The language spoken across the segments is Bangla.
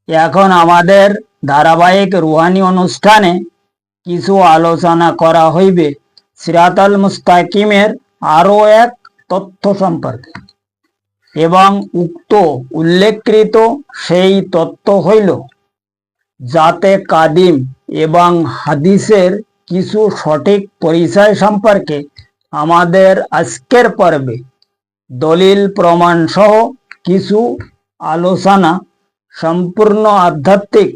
এখন আমাদের ধারাবাহিক রুহানি অনুষ্ঠানে কিছু আলোচনা করা হইবে সিরাতাল মুস্তাকিমের আরো এক তথ্য সম্পর্কে, এবং উক্ত উল্লেখকৃত সেই তথ্য হইল জাতে কাদিম এবং হাদিসের কিছু সঠিক পরিচয় সম্পর্কে আমাদের আজকের পর্বে দলিল প্রমাণ সহ কিছু আলোচনা সম্পূর্ণ আধ্যাত্মিক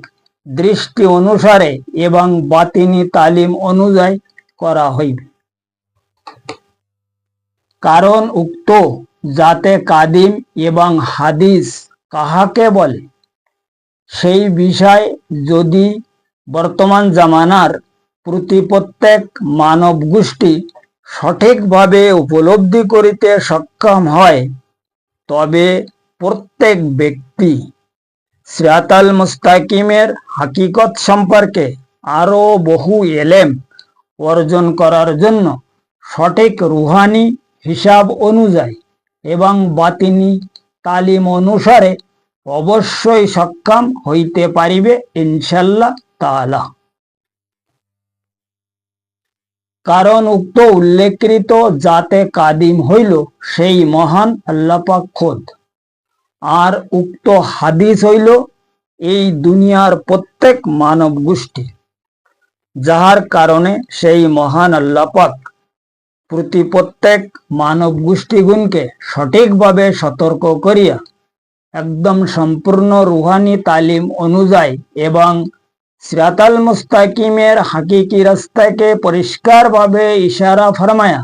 দৃষ্টি অনুসারে এবং বাতিনি তালিম অনুযায়ী করা হইবে। কারণ উক্ত জাতে কাদিম এবং হাদিস কাহাকে বলে সেই বিষয় যদি বর্তমান জামানার প্রত্যেক মানব গোষ্ঠী সঠিকভাবে উপলব্ধি করিতে সক্ষম হয়, তবে প্রত্যেক ব্যক্তি সিরাতাল মুস্তাকিমের হাকিকত সম্পর্কে আরো বহু এলেম অর্জন করার জন্য সঠিক রুহানি হিসাব অনুযায়ী এবং বাতিনি তালিম অনুসারে অবশ্যই সক্ষম হইতে পারিবে ইনশাল্লাহ তাআলা। কারণ উক্ত উল্লেখকৃত জাতে কাদিম হইল সেই মহান আল্লাহ পাক খোদ, আর উক্ত হাদিস হইল এই দুনিয়ার প্রত্যেক মানব গোষ্ঠী, যাহার কারণে সেই মহান আল্লাহ পাক প্রত্যেক মানব গোষ্ঠীগুণকে সঠিকভাবে সতর্ক করিয়া একদম সম্পূর্ণ রুহানি তালিম অনুযায়ী এবং সিরাতাল মুস্তাকিমের হাকিকি রাস্তাকে পরিষ্কারভাবে ইশারা ফরমায়া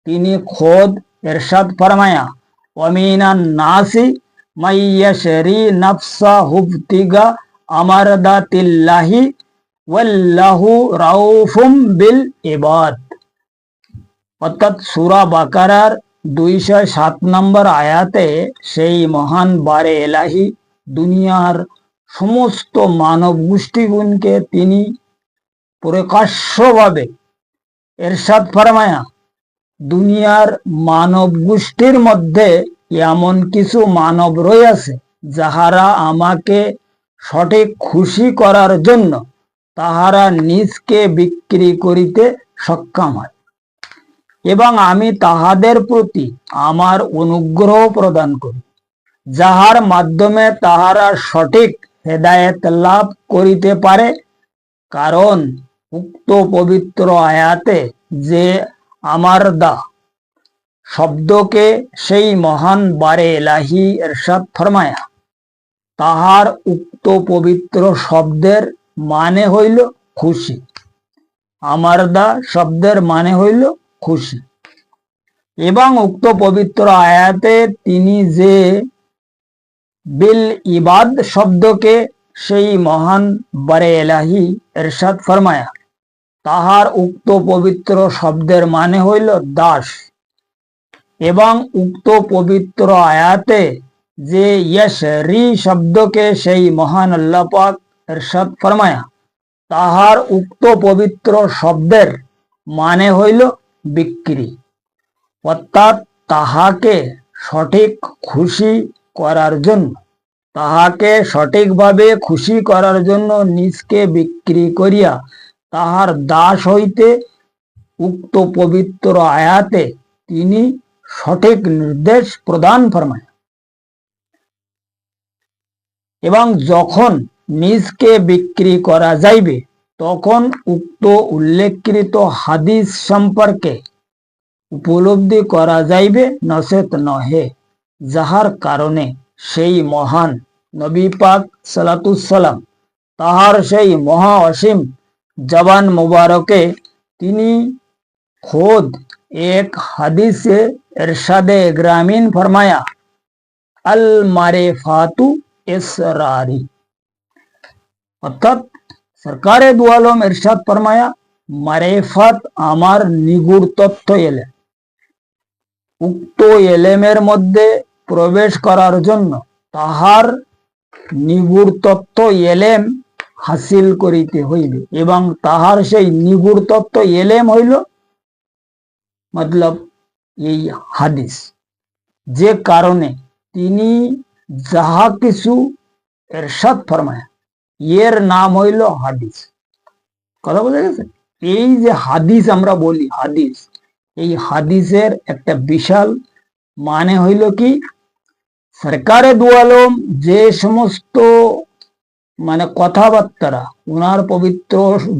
তিনি খোদ ইরশাদ ফরমায়া ওয়ামিনান নাসি মাইয়াশরি নাফসা হুবতিগা আমারদাতিল্লাহি ওয়াল্লাহু রাউফুম বিল ইবাদ। অর্থাৎ সূরা বাকারার 207 নম্বর আয়াতে সেই মহান বারে এলাহি দুনিয়ার সমস্ত মানব গোষ্ঠীগুণকে তিনি প্রকাশ্যভাবে ইরশাদ ফরমায়া দুনিয়ার মানব গোষ্ঠীর মধ্যে এমন কিছু মানব রয়েছে যাহারা আমাকে সঠিক খুশি করার জন্য তাহারা নিজকে বিক্রি করিতে সক্ষম হয়, এবং আমি তাহাদের প্রতি আমার অনুগ্রহ প্রদান করি, যাহার মাধ্যমে তাহারা সঠিক হেদায়েত লাভ করিতে পারে। কারণ উক্ত পবিত্র আয়াতে যে আমারদা শব্দকে সেই মহান বারে এলাহি ইরশাদ ফরমায়া, তাহার উক্ত পবিত্র শব্দের মানে হইল খুশি। আমারদা শব্দের মানে হইল খুশি, এবং উক্ত পবিত্র আয়াতে তিনি যে বিল ইবাদ শব্দকে সেই মহান বারে এলাহি ইরশাদ ফরমায়া, তাহার উক্ত পবিত্র শব্দের মানে হইল দাস, এবং উক্ত পবিত্র আয়াতে যে ইয়াশরি শব্দকে সেই মহান আল্লাহ পাক ইরশাদ ফরমায়া, তাহার উক্ত পবিত্র শব্দের মানে হইল বিক্রি। অর্থাৎ তাহাকে সঠিক খুশি করার জন্য, তাহাকে সঠিকভাবে খুশি করার জন্য নিজকে বিক্রি করিয়া তাহার দাস হইতে উক্ত পবিত্র আয়াতে তিনি সঠিক নির্দেশ প্রদান ফরমায়। এবং যখন নিজকে বিক্রি করা যাইবে তখন উক্ত উল্লেখকৃত হাদিস সম্পর্কে উপলব্ধি করা যাইবে, নচেত নহে, যাহার কারণে সেই মহান নবী পাক সালাতুসালাম তাহার সেই মহা অসীম জবান মুবারকে তিনি খোদ এক হাদিসে ইরশাদে গ্রামীণ ফরমায়া আল মারিফাতু ইসরারি। অর্থাৎ সরকারে দু আলম ইরশাদ ফরমায়া মারিফাত আমার নিগুড় তথ্য এলেম। উক্ত এলেমের মধ্যে প্রবেশ করার জন্য তাহার নিগুড় তত্ত্ব এলেম হাসিল করিতে হইবে, এবং তাহার সেই নিগুড় তত্ত্ব এলেম হইল মতলব এই হাদিস, যে কারণে তিনি যাহা কিছু এরশাদ ফরমায়, এর নাম হইল হাদিস। কথা বোঝা গেছে? এই যে হাদিস আমরা বলি, হাদিস, এই হাদিসের একটা বিশাল মানে হইল কি, সরকারে দু আলম যে সমস্ত মানে কথাবার্তা উনার পবিত্র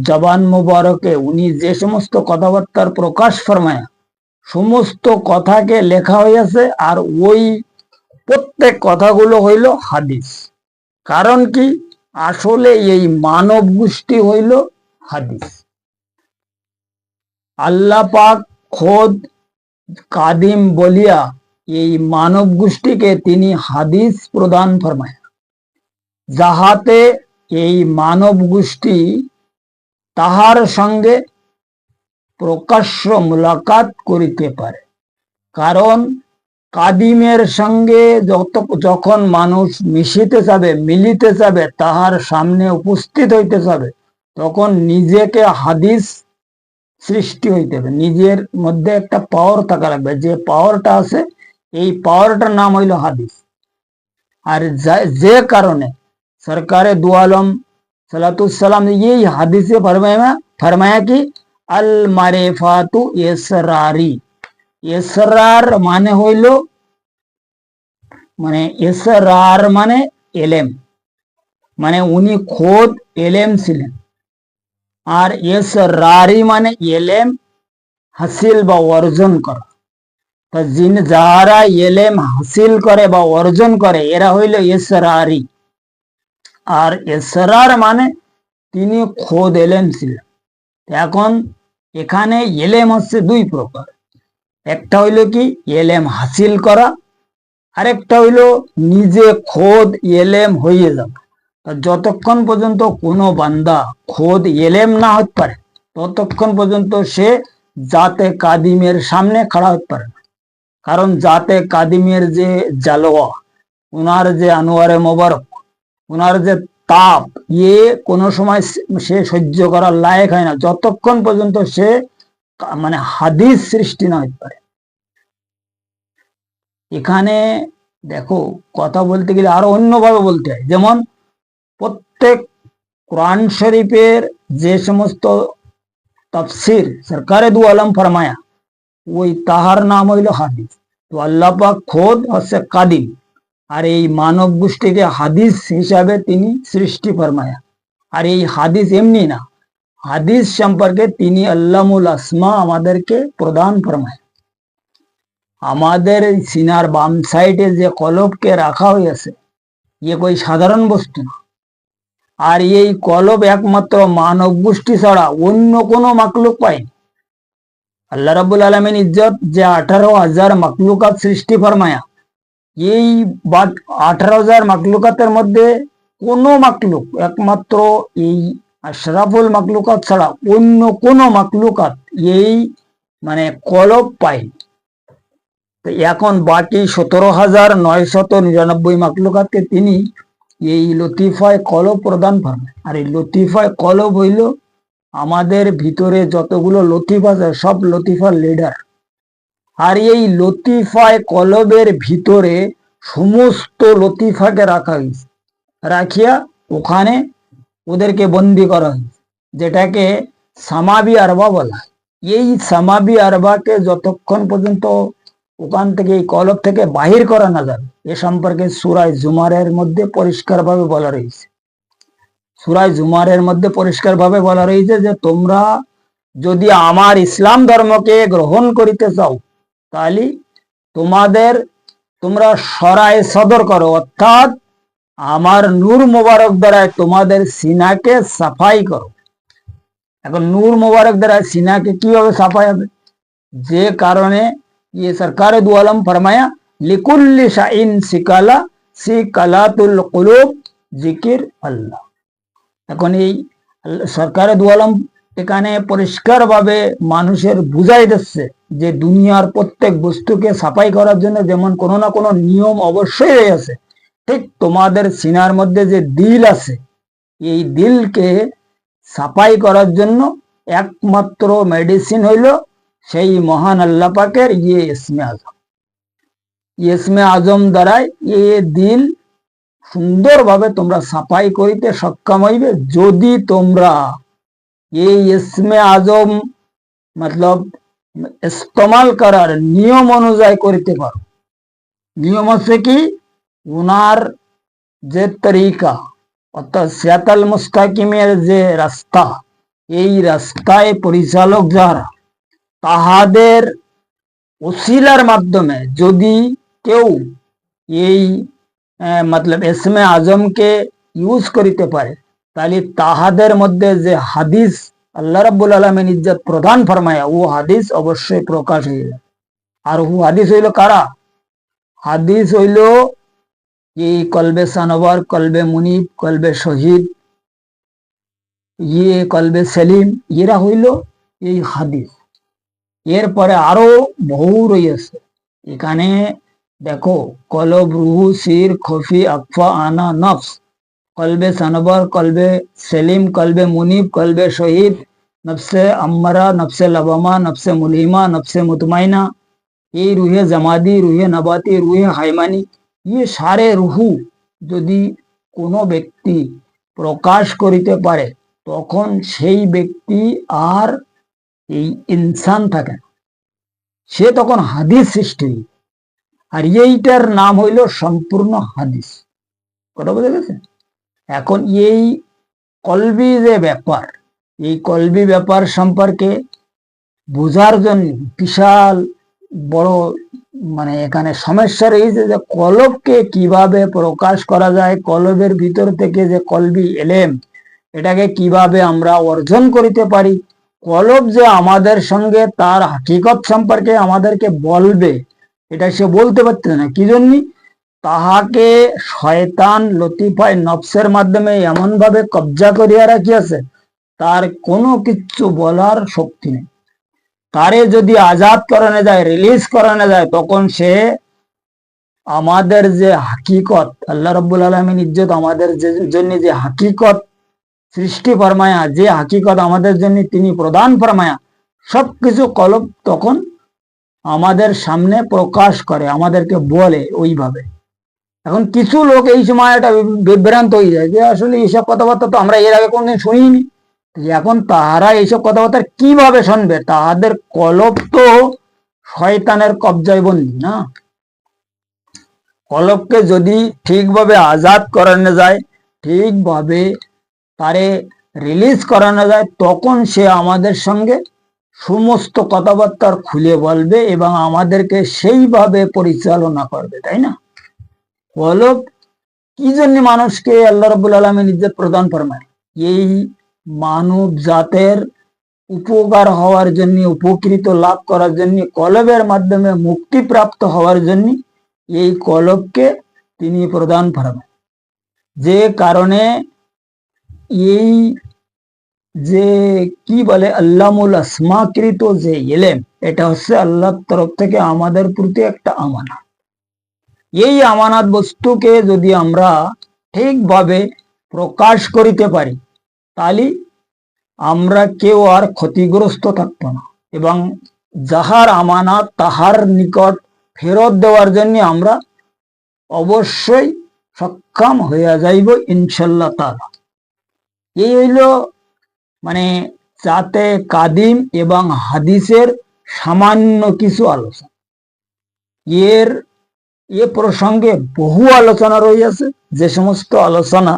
জবান মুবারকে উনি যে সমস্ত কথাবার্তার প্রকাশ ফরমায়, সমস্ত কথাকে লেখা হইয়াছে, আর ওই প্রত্যেক কথাগুলো হইল হাদিস। কারণ কি, আসলে এই মানব গোষ্ঠী হইল হাদিস। আল্লাহ পাক খোদ কাদিম বলিয়া এই মানব গোষ্ঠীকে তিনি হাদিস প্রদান ফরমায়, যাহাতে এই মানব গোষ্ঠী তাহার সঙ্গে প্রকাশ্য মুলাকাত করিতে পারে। কারণ কাদিমের সঙ্গে যখন মানুষ মিশিতে যাবে, মিলিতে যাবে, তাহার সামনে উপস্থিত হইতে যাবে, তখন নিজেকে হাদিস সৃষ্টি হইতে হবে। নিজের মধ্যে একটা পাওয়ার থাকা লাগবে, যে পাওয়ারটা আছে এই পাওয়ারটার নাম হইল হাদিস। আর যে কারণে সরকারে দু আলম সালাতুসালাম এই হাদিসে ফরমায়া কি, আল মারিফাতু ইসরারি। ইসরার মানে হইল, মানে ইসরার মানে এলেম, মানে উনি খোদ এলেম ছিলেন। আর ইসরারি মানে এলেম হাসিল বা অর্জন করা। তা যারা এলেম হাসিল করে বা অর্জন করে এরা হইল ইসরারি। আর ইসরার মানে তিনি খোদ এলেম ছিলেন। এখন এখানে এলেম হচ্ছে দুই প্রকার, একটা হইল কি এলেম হাসিল করা, আরেকটা হইল নিজে খোদ এলেম হয়ে যাবে। যতক্ষণ পর্যন্ত কোনো বান্দা খোদ এলেম না হতে পারে ততক্ষণ পর্যন্ত সে জাতে কাদিমের সামনে খাড়া হতে পারে না। কারণ জাতে কাদিমের যে জালোয়া, উনার যে আনোয়ারে মোবারক, উনার যে তাপ, কোনো সময় সে সহ্য করার লায়ক হয় না যতক্ষণ পর্যন্ত সে মানে হাদিস সৃষ্টি না হতে পারে। এখানে দেখো, কথা বলতে গেলে আরো অন্যভাবে বলতে হয়। যেমন প্রত্যেক কোরআন শরীফের যে সমস্ত তাফসির সরকারে দু আলম ফরমায়া, ওই তাহার নাম হইল হাদিস। তো আল্লাহ পাক খোদ হচ্ছে কাদিম, আর এই মানব গোষ্ঠীকে হাদিস হিসাবে তিনি সৃষ্টি ফরমায়া। আর এই হাদিস এমনি না, হাদিস সম্পর্কে তিনি আল্লামুল আসমা আমাদেরকে প্রদান ফরমায়। আমাদের সিনার বাম সাইডে যে কলবকে রাখা হয়েছে, কই সাধারণ বস্তু না। আর এই কলব একমাত্র মানব গোষ্ঠী ছাড়া অন্য কোনো মাকলুক পায়নি। আল্লাহ রাব্বুল আলামিন ইজ্জত যে 18,000 মাকলুকাত সৃষ্টি ফরমায়া, এই 18,000 মাকলুকাতের মধ্যে কোনো মাকলুক একমাত্র এই আশরাফুল মাকলুকাত ছাড়া অন্য কোনো মাকলুকাত এই মানে কলব পায়নি। তো এখন বাকি 17,999 মাকলুকাতকে তিনি এই লতিফায় কলব প্রদান ফরমায়। আর এই লতিফায় কলব হইল আমাদের ভিতরে যতগুলো লতিফ আছে সব লতিফার লিডার। আর এই লতিফায় কলবের ভিতরে সমস্ত লতিফাকে রাখা হয়েছে, রাখিয়া ওখানে ওদেরকে বন্দি করা হয়েছে, যেটাকে সামাবি আরবা বলা হয়। এই সামাবি আরবাকে যতক্ষণ পর্যন্ত ওখান থেকে এই কলব থেকে বাহির করা না যাবে, এ সম্পর্কে সূরা জুমারের মধ্যে পরিষ্কারভাবে বলা রয়েছে। সূরা জুমারের মধ্যে পরিষ্কারভাবে বলা রয়েছে যে তোমরা যদি আমার ইসলাম ধর্মকে গ্রহণ করিতে চাও, তাহলে তোমরা সরায় সদর করো, অর্থাৎ আমার নূর মোবারক দ্বারা তোমাদের সিনাকে সাফাই করো। এখন নূর মোবারক দ্বারা সিনাকে কিভাবে সাফাই হবে? যে কারণে সরকারে দু আলম ফরমায়া, লিকুল্লি শাইন সিকালা সিকালাতুল কুলুব জিকির আল্লাহ। এখন এই সরকারে দু আলম এখানে পরিষ্কারভাবে মানুষের বুঝাই দিচ্ছে যে দুনিয়ার প্রত্যেক বস্তুকে সাফাই করার জন্য যেমন কোনো না কোনো নিয়ম অবশ্যই আছে, ঠিক তোমাদের সিনার মধ্যে যে দিল আছে, এই দিলকে সাফাই করার জন্য একমাত্র মেডিসিন হইল সেই মহান আল্লাহ পাকের ইসমে আজম। ইসমে আজম দ্বারাই দিল সুন্দরভাবে তোমরা সাফাই করিতে সক্ষম হইবে যদি তোমরা এই ইসমে আজম মতলব ইস্তেমাল করার নিয়ম অনুযায়ী করিতে পারো। নিয়ম হচ্ছে কি, উনার যে তরিকা অর্থাৎ সিরাতাল মুস্তাকিমের যে রাস্তা, এই রাস্তায় পরিচালক যারা, তাহাদের ওসিলার মাধ্যমে যদি কেউ এই মতলব ইসমে আজমকে ইউজ করিতে পারে, তাহলে তাহাদের মধ্যে যে হাদিস আল্লাহ রাব্বুল আলামিন ইজ্জত প্রদান ফরমায়া, ও হাদিস অবশ্যই প্রকাশ হয়ে যাবে। আর ও হাদিস হইল কারা? হাদিস হইল এই কলবে সানওয়ার, কলবে মুনিব, কলবে শহীদ, কলবে সেলিম, এরা হইল এই হাদিস। এরপরে আরো বহু রয়েছে। এখানে দেখো, কলব, রুহু, সির, খফি, আকফা, আনা, নফস, কলবে সানওয়ার, কলবে সেলিম, কলবে মুনিব, কলবে শহীদ, নফসে আম্মারা, নফসে লবামা, নফসে মুলিমা, নফসে মুতমাইনা, এই রুহে জামাদি, রুহে নবাতি, রুহে হাইমানি, সারে রুহু যদি কোনো ব্যক্তি প্রকাশ করিতে পারে, তখন সেই ব্যক্তি আর এই ইনসান থাকে না, সে তখন হাদিস সৃষ্টি। আর এইটার নাম হইল সম্পূর্ণ হাদিস। কথা বুঝে গেছে? এখন এই কলবি যে ব্যাপার, এই কলবি ব্যাপার সম্পর্কে বোঝার জন্য বিশাল বড় এখানে সমস্যা রয়েছে যে কলবকে কিভাবে প্রকাশ করা যায়, কলবের ভিতর থেকে যে কলবি এলেম, এটাকে কিভাবে আমরা অর্জন করিতে পারি, কলব যে আমাদের সঙ্গে তার হাকিকত সম্পর্কে আমাদেরকে বলবে, এটা সে বলতে পারছে না। কি জন্য? তাহাকে শয়তান লতিফায় নফসের মাধ্যমে এমন ভাবে কবজা করিয়া রাখিয়াছে, তার কোনো কিছু বলার শক্তি নেই। তারে যদি আজাদ করানো যায়, রিলিজ করানো যায়, তখন সে আমাদের যে হাকিকত আল্লাহ রাব্বুল আলামিন ইজ্জত আমাদের জন্য যে হাকিকত সৃষ্টি ফরমায়া, যে হাকিকত আমাদের জন্য তিনি প্রদান ফরমায়া, সবকিছু কলব তখন আমাদের সামনে প্রকাশ করে, আমাদেরকে বলে ওইভাবে। এখন কিছু লোক এই সময় একটা বিভ্রান্ত হয়ে যায় যে আসলে এইসব কথাবার্তা তো আমরা এর আগে কোনদিন শুনিনি। এখন তাহারা এইসব কথাবার্তা কিভাবে শুনবে? তাহাদের কলব তো শয়তানের কবজায় বন্দী না। কলবকে যদি ঠিকভাবে আজাদ করানো যায়, ঠিকভাবে তারে রিলিজ করানো যায়, তখন সে আমাদের সঙ্গে সমস্ত কথাবার্তা খুলে বলবে এবং আমাদেরকে সেইভাবে পরিচালনা করবে, তাই না? কলব কি জন্য মানুষকে আল্লাহ রাব্বুল আলামিন ইজ্জত প্রদান ফরমায়? এই মানব জাতের উপকার হওয়ার জন্য, উপকৃত লাভ করার জন্য, কলবের মাধ্যমে মুক্তি প্রাপ্ত হওয়ার জন্য এই কলবকে তিনি প্রদান ফরমায়। যে কারণে এই যে কি বলে আল্লামুল আসমাকৃত যে ইলম, এটা হচ্ছে আল্লাহর তরফ থেকে আমাদের প্রতি একটা আমানত। এই আমানত বস্তুকে যদি আমরা ঠিকভাবে প্রকাশ করিতে পারি, তাহলে আমরা কেউ আর ক্ষতিগ্রস্ত থাকব না, এবং যাহার আমানত তাহার নিকট ফেরত দেওয়ার জন্য আমরা অবশ্যই সক্ষম হইয়া যাইব ইনশাল্লাহ তাআলা। এই হইল যাতে কাদিম এবং হাদিসের সামান্য কিছু আলোচনা। এ প্রসঙ্গে বহু আলোচনা রয়েছে, যে সমস্ত আলোচনা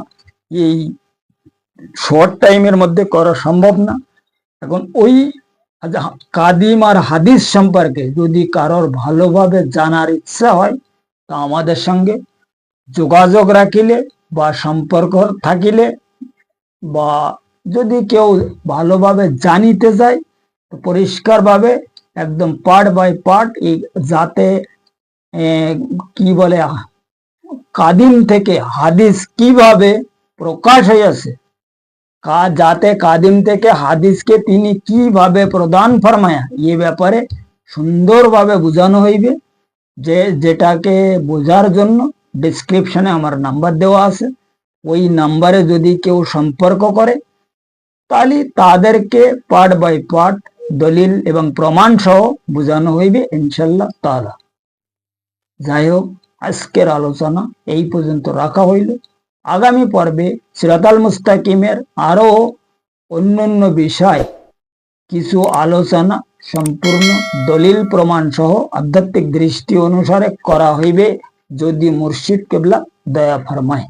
এই শর্ট টাইমের মধ্যে করা সম্ভব না। এখন ওই কাদিম আর হাদিস সম্পর্কে যদি কারোর ভালোভাবে জানার ইচ্ছা হয়, তা আমাদের সঙ্গে যোগাযোগ রাখিলে বা সম্পর্ক থাকিলে, বা যদি কেউ ভালোভাবে জানিতে চায়, তো পরিষ্কারভাবে একদম পার্ট বাই পার্ট, যাতে কি বলে কাদিম থেকে হাদিস কিভাবে প্রকাশ হয়েছে, যাতে কাদিম থেকে হাদিসকে তিনি কিভাবে প্রদান ফরমায়া, এ ব্যাপারে সুন্দরভাবে বোঝানো হইবে। যেটাকে বোঝার জন্য ডেসক্রিপশনে আমার নাম্বার দেওয়া আছে, ওই নাম্বারে যদি কেউ সম্পর্ক করে, তাহলে তাদেরকে পার্ট বাই পার্ট দলিল এবং প্রমাণ সহ বোঝানো হইবে ইনশাল্লাহ তাআলা। যাই হোক, আজকের আলোচনা এই পর্যন্ত রাখা হইল। আগামী পর্বে সিরাতাল মুস্তাকিমের আরো অন্যান্য বিষয় কিছু আলোচনা সম্পূর্ণ দলিল প্রমাণ সহ আধ্যাত্মিক দৃষ্টি অনুসারে করা হইবে, যদি মুর্শিদ কেবলা দয়া ফরমায়।